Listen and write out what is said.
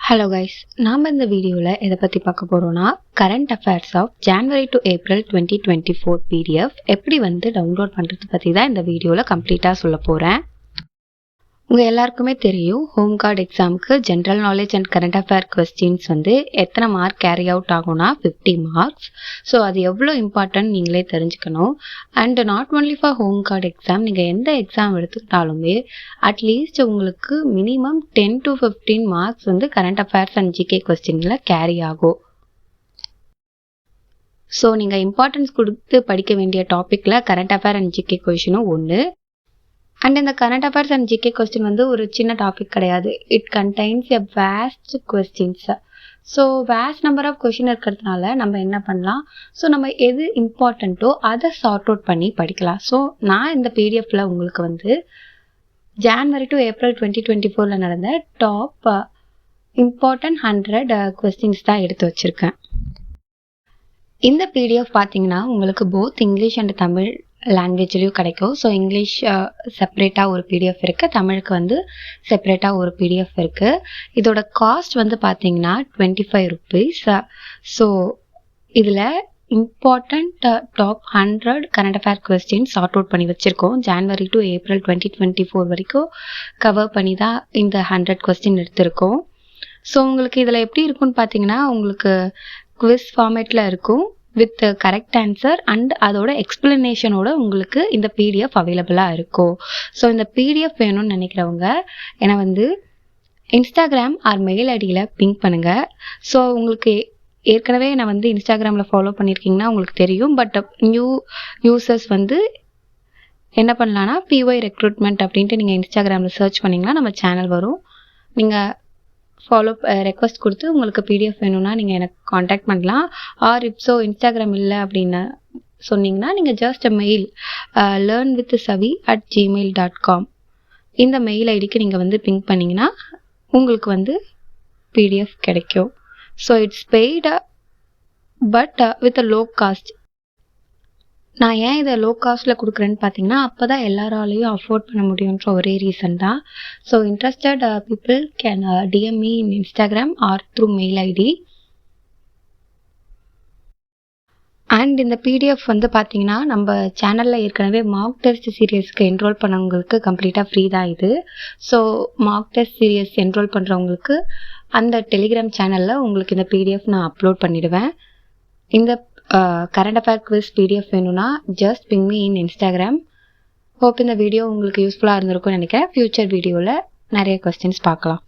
Hello guys, நாம் இந்த வீடியோவில் எதை பற்றி பார்க்க போகிறோன்னா current affairs of January to April 2024 PDF எப்படி டவுன்லோட் பண்ணுறது பற்றி தான் இந்த வீடியோவில் கம்ப்ளீட்டாக சொல்ல போகிறேன். உங்கள் எல்லாருக்குமே தெரியும், ஹோம் கார்டு எக்ஸாமுக்கு general knowledge and current affair questions எத்தனை மார்க் கேரி அவுட் ஆகும்னா 50 மார்க்ஸ். ஸோ அது எவ்வளோ இம்பார்ட்டன்ட் நீங்களே தெரிஞ்சுக்கணும். And not only for home guard exam, நீங்கள் எந்த எக்ஸாம் எடுத்துக்கிட்டாலுமே அட்லீஸ்ட் உங்களுக்கு minimum 10 to 15 marks current affairs and GK கொஸ்டினில் கேரி ஆகும். ஸோ நீங்கள் இம்பார்ட்டன்ஸ் கொடுத்து படிக்க வேண்டிய டாப்பிக்கில் கரண்ட் அஃபேர் அண்ட் ஜிகே கொஸ்டினும் ஒன்று. அண்ட் இந்த current affairs and GK question ஒரு சின்ன டாபிக் கிடையாது. It contains a vast questions. So vast number of question இருக்கிறதுனால நம்ம என்ன பண்ணலாம், ஸோ நம்ம எது இம்பார்ட்டண்ட்டோ அதை சார்ட் அவுட் பண்ணி படிக்கலாம். ஸோ நான் இந்த பிடிஎஃப்ல உங்களுக்கு ஜான்வரி டு ஏப்ரல் 2024 நடந்த டாப் இம்பார்ட்டன்ட் 100 கொஸ்டின்ஸ் தான் எடுத்து வச்சுருக்கேன். இந்த பிடிஎஃப் பார்த்தீங்கன்னா உங்களுக்கு போத் இங்கிலீஷ் அண்ட் தமிழ் லாங்குவேஜ்லேயும் கிடைக்கும். ஸோ இங்கிலீஷ் செப்பரேட்டாக ஒரு பிடிஎஃப் இருக்குது, தமிழுக்கு செப்பரேட்டாக ஒரு பிடிஎஃப் இருக்குது. இதோட காஸ்ட் பார்த்தீங்கன்னா 25 rupees. ஸோ இதில் important top 100 current affair question sort out பண்ணி வச்சுருக்கோம். ஜான்வரி டு ஏப்ரல் 2024 வரைக்கும் கவர் பண்ணி தான் இந்த 100 கொஸ்டின் எடுத்திருக்கோம். ஸோ உங்களுக்கு இதில் எப்படி இருக்குன்னு பார்த்தீங்கன்னா, உங்களுக்கு குவிஸ் ஃபார்மேட்டில் இருக்கும் வித் கரெக்ட் ஆன்சர் அண்ட் அதோட எக்ஸ்பிளனேஷனோட உங்களுக்கு இந்த பிடிஎஃப் அவைலபிளாக இருக்கும். ஸோ இந்த பிடிஎஃப் வேணும்னு நினைக்கிறவங்க என்னை இன்ஸ்டாகிராம் ஆர் மெயில் ஐடியில் பிங்க் பண்ணுங்கள். ஸோ உங்களுக்கு ஏற்கனவே நான் இன்ஸ்டாகிராமில் ஃபாலோ பண்ணியிருக்கீங்கன்னா உங்களுக்கு தெரியும். பட் நியூ யூசர்ஸ் என்ன பண்ணலான்னா பிஒய் ரெக்ரூட்மெண்ட் அப்படின்ட்டு நீங்கள் இன்ஸ்டாகிராமில் சர்ச் பண்ணிங்கன்னா நம்ம சேனல் வரும். நீங்கள் ஃபாலோ ரெக்வஸ்ட் கொடுத்து உங்களுக்கு பிடிஎஃப் வேணும்னா நீங்கள் எனக்கு காண்டாக்ட் பண்ணலாம். ஆர் இப்ஸோ இன்ஸ்டாகிராம் இல்லை அப்படின்னு சொன்னீங்கன்னா நீங்கள் ஜஸ்ட் மெயில் learnwithsavi@gmail.com இந்த மெயில் ஐடிக்கு நீங்கள் பிங்க் பண்ணிங்கன்னா உங்களுக்கு பிடிஎஃப் கிடைக்கும். So it's paid but with low cost. நான் ஏன் இதை லோ காஸ்ட்டில் கொடுக்குறேன்னு பார்த்தீங்கன்னா, அப்போ தான் எல்லாராலையும் அஃபோர்ட் பண்ண முடியுன்ற ஒரே ரீசன் தான். So interested people can DM me in Instagram or through mail ID. And இந்த பிடிஎஃப் பார்த்தீங்கன்னா நம்ம சேனலில் ஏற்கனவே மார்க் டெஸ்ட் சீரியஸ்க்கு என்ரோல் பண்ணவங்களுக்கு கம்ப்ளீட்டாக ஃப்ரீ தான் இது. So mark test serious enrol பண்ணுறவங்களுக்கு அந்த டெலிகிராம் சேனலில் உங்களுக்கு இந்த பிடிஎஃப் நான் அப்லோட் பண்ணிடுவேன். இந்த கரண்ட் அஃபேர் குவிஸ் பிடிஎஃப் வேணும்னா just ping me in Instagram. Hope இந்த வீடியோ உங்களுக்கு யூஸ்ஃபுல்லாக இருந்திருக்கும்னு நினைக்கிறேன். ஃபியூச்சர் வீடியோவில் நிறைய கொஸ்டின்ஸ் பார்க்கலாம்.